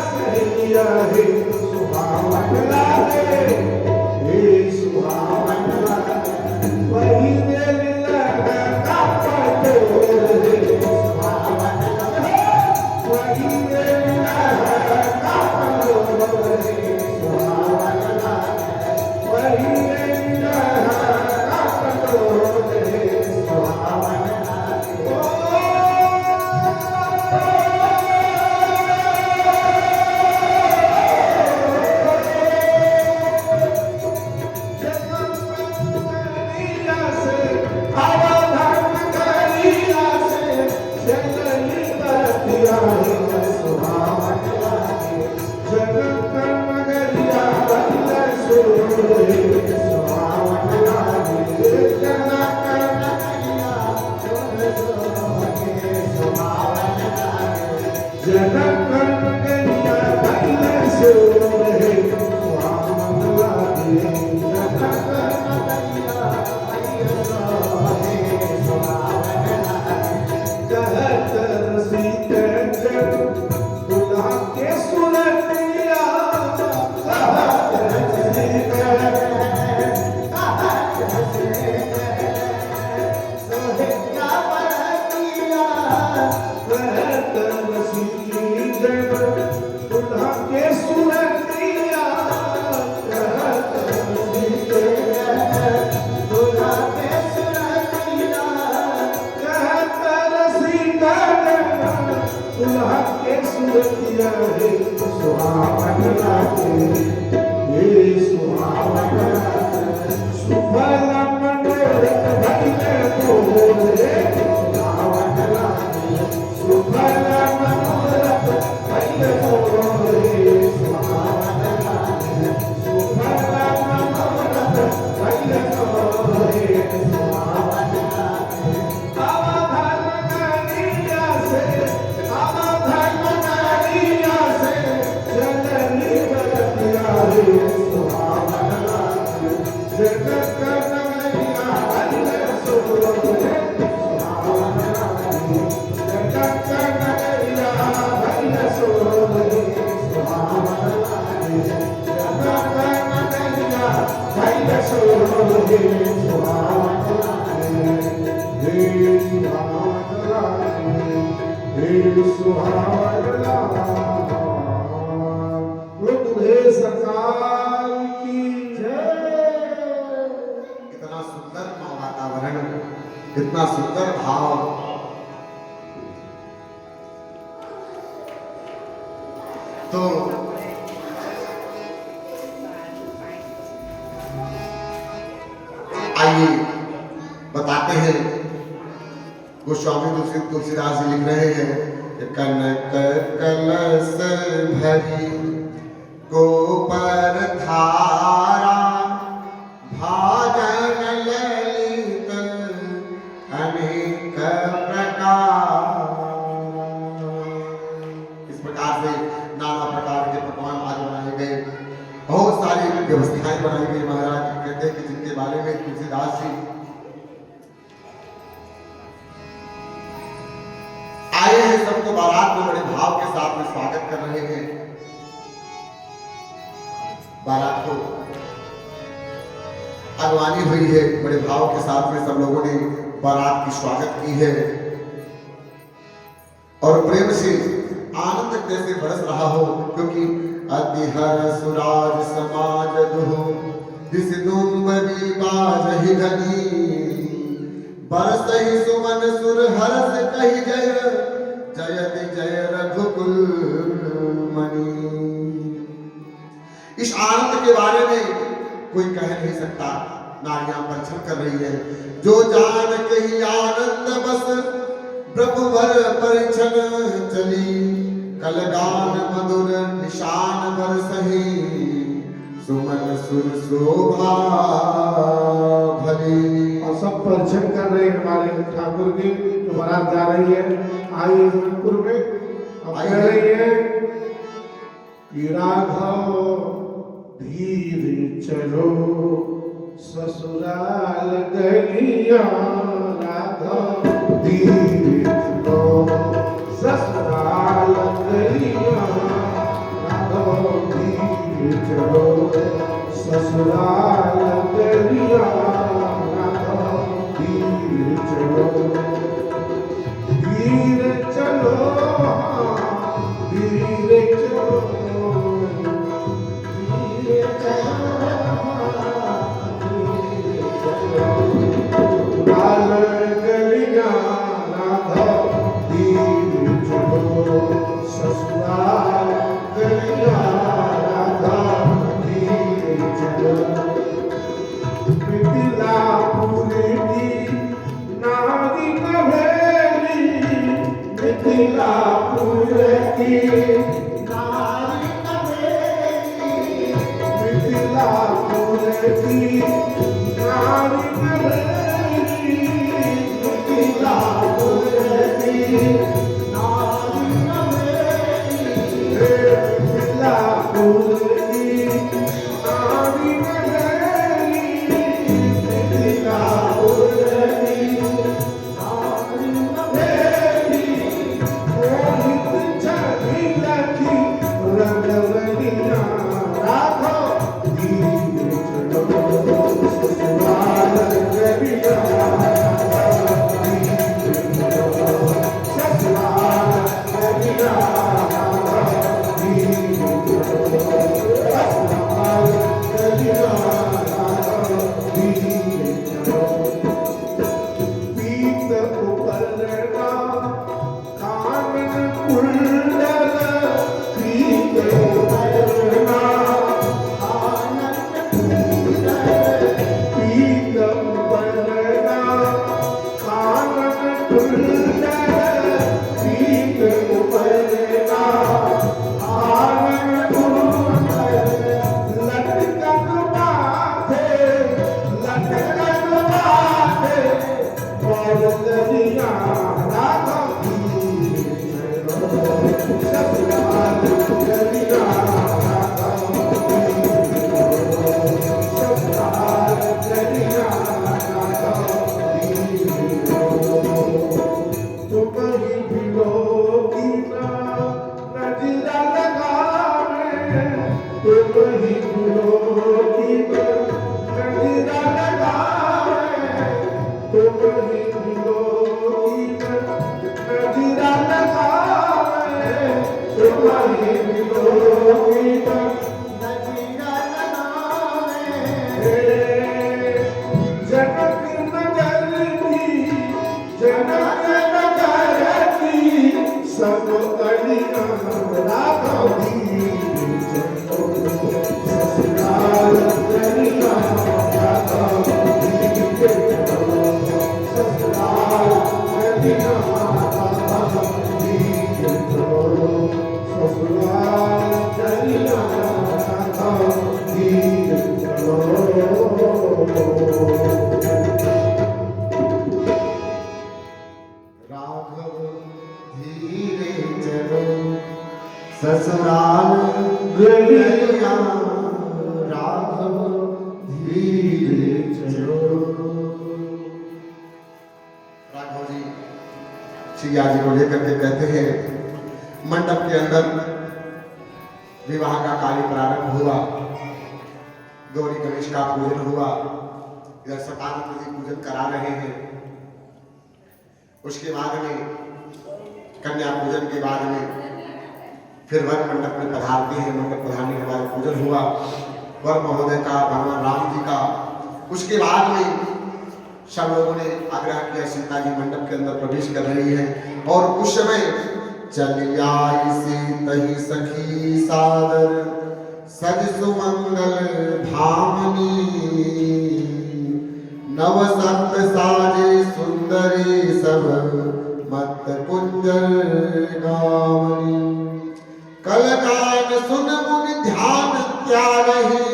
सहेलिया हे सुहावन लागे, हे सुहावन लागे, वही दिल लगा पटोर हे सुहावन लागे, वही दिल लगा पटोर हे सुहावन लागे, वही दिल लगा पटोर हे सुहावन कितना सुंदर भाव। तो आइए बताते हैं, गोस्वामी तुलसीदास जी लिख रहे हैं कि कनक कलश भरी गोपर धारा भाजन ललित अनेक प्रकार। इस प्रकार से नाना प्रकार के पकवान आज बनाए गए, बहुत सारी व्यवस्थाएं बनाई गई। महाराज कहते हैं कि जिनके बारे में तुलसीदास जी आए हैं, सबको बारात में बड़े भाव के साथ में स्वागत कर रहे हैं। बारात को अगवानी हुई है, बड़े भाव के साथ में सब लोगों ने बारात की स्वागत की है और प्रेम से आनंद जैसे बरस रहा हो, क्योंकि अतिहर सुराज समाज दुहो दिस दुम्बरी बाजहि घनी बरसहि सुमन सुर हरस कहि जय जयति जय रघुकुल मणि। इस आनंद के बारे में कोई कह नहीं सकता, नारियां परिछन कर रही है। जो जान कही आनंद बस प्रभुवर परिछन चली, कलगान मधुर निशान बरसहि सुमन सुर शोभा भरी। और सब परिछन कर रहे हैं हमारे ठाकुर की जो बारात जा रही है। आई जौनपुर में अब कह रही है कि राघव धीरे चलो ससुराल गलिया, राघव धीरे चलो ससुराल गलिया, मिथिलापुर की नारी नवेली, मिथिलापुर की नारी नवेली, मिथिलापुर की नारी नवेली, मिथिलापुर की नारी नवेली, मिथिलापुर की नारी नवेली, मोहित छवि लखी रंगवलिया राघो धीरे चलो ससुराल गलिया, ससुराल गलिया, धीरे चलो ससुराल गलिया, धीरे चलो। पीत उपरना कानन कुंडल, पीत उपरना कानन कुंडल, पीत उपरना कानन कुंडल, पीत उपरना कानन कुंडल, लटकन माथे, लटकन माथे, वरदनिया राघव धीरे चलो ससुराल गलिया, राघव धीरे चलो ससुराल गलिया, राघव धीरे चलो। तुम ही भिड़ोगी ना नजरा लगावे, तुम ही भिड़ोगी ना नजरा लगावे, तुम ही भिड़ोगी ना नजरा लगावे, तुम ही भिड़ोगी ना नजरा लगावे। जनक नगर की, जनक नगर की सब अड़ियाँ राघव धीरे चलो ससुराल गलिया, राघव धीरे चलो ससुराल गलिया, राघव धीरे चलो ससुराल गलिया, राघव धीरे चलो। राघव धीरे चलो ससुराल गलिया, राघव धीरे चलो। राघव जी सिया जी को लेकर के कहते हैं, मंडप के अंदर विवाह का कार्य प्रारंभ हुआ, गौरी गणेश का पूजन हुआ, इधर सकानंद जी पूजन करा रहे हैं। उसके बाद में कन्या पूजन के बाद में फिर वर मंडप में पधारते हैं। मंडप पधारने के बाद पूजन हुआ वर महोदय का, भगवान राम जी का। उसके बाद में सब लोगों ने आग्रह किया सीता जी मंडप के अंदर प्रवेश कर रही है, और उस समय चल आई सीतहि सखी सादर, सज सुमंगल भामनी, नव सप्त साजे सुंदरी सब, मत कुंजर गावनी, कलकान सुन मुनि ध्यान त्यागहि,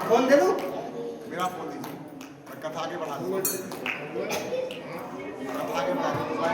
फोन दे दो, मेरा फोन दीजिए, मैं कथा आगे बढ़ा दूंगा, कथा आगे बढ़ा दूंगा।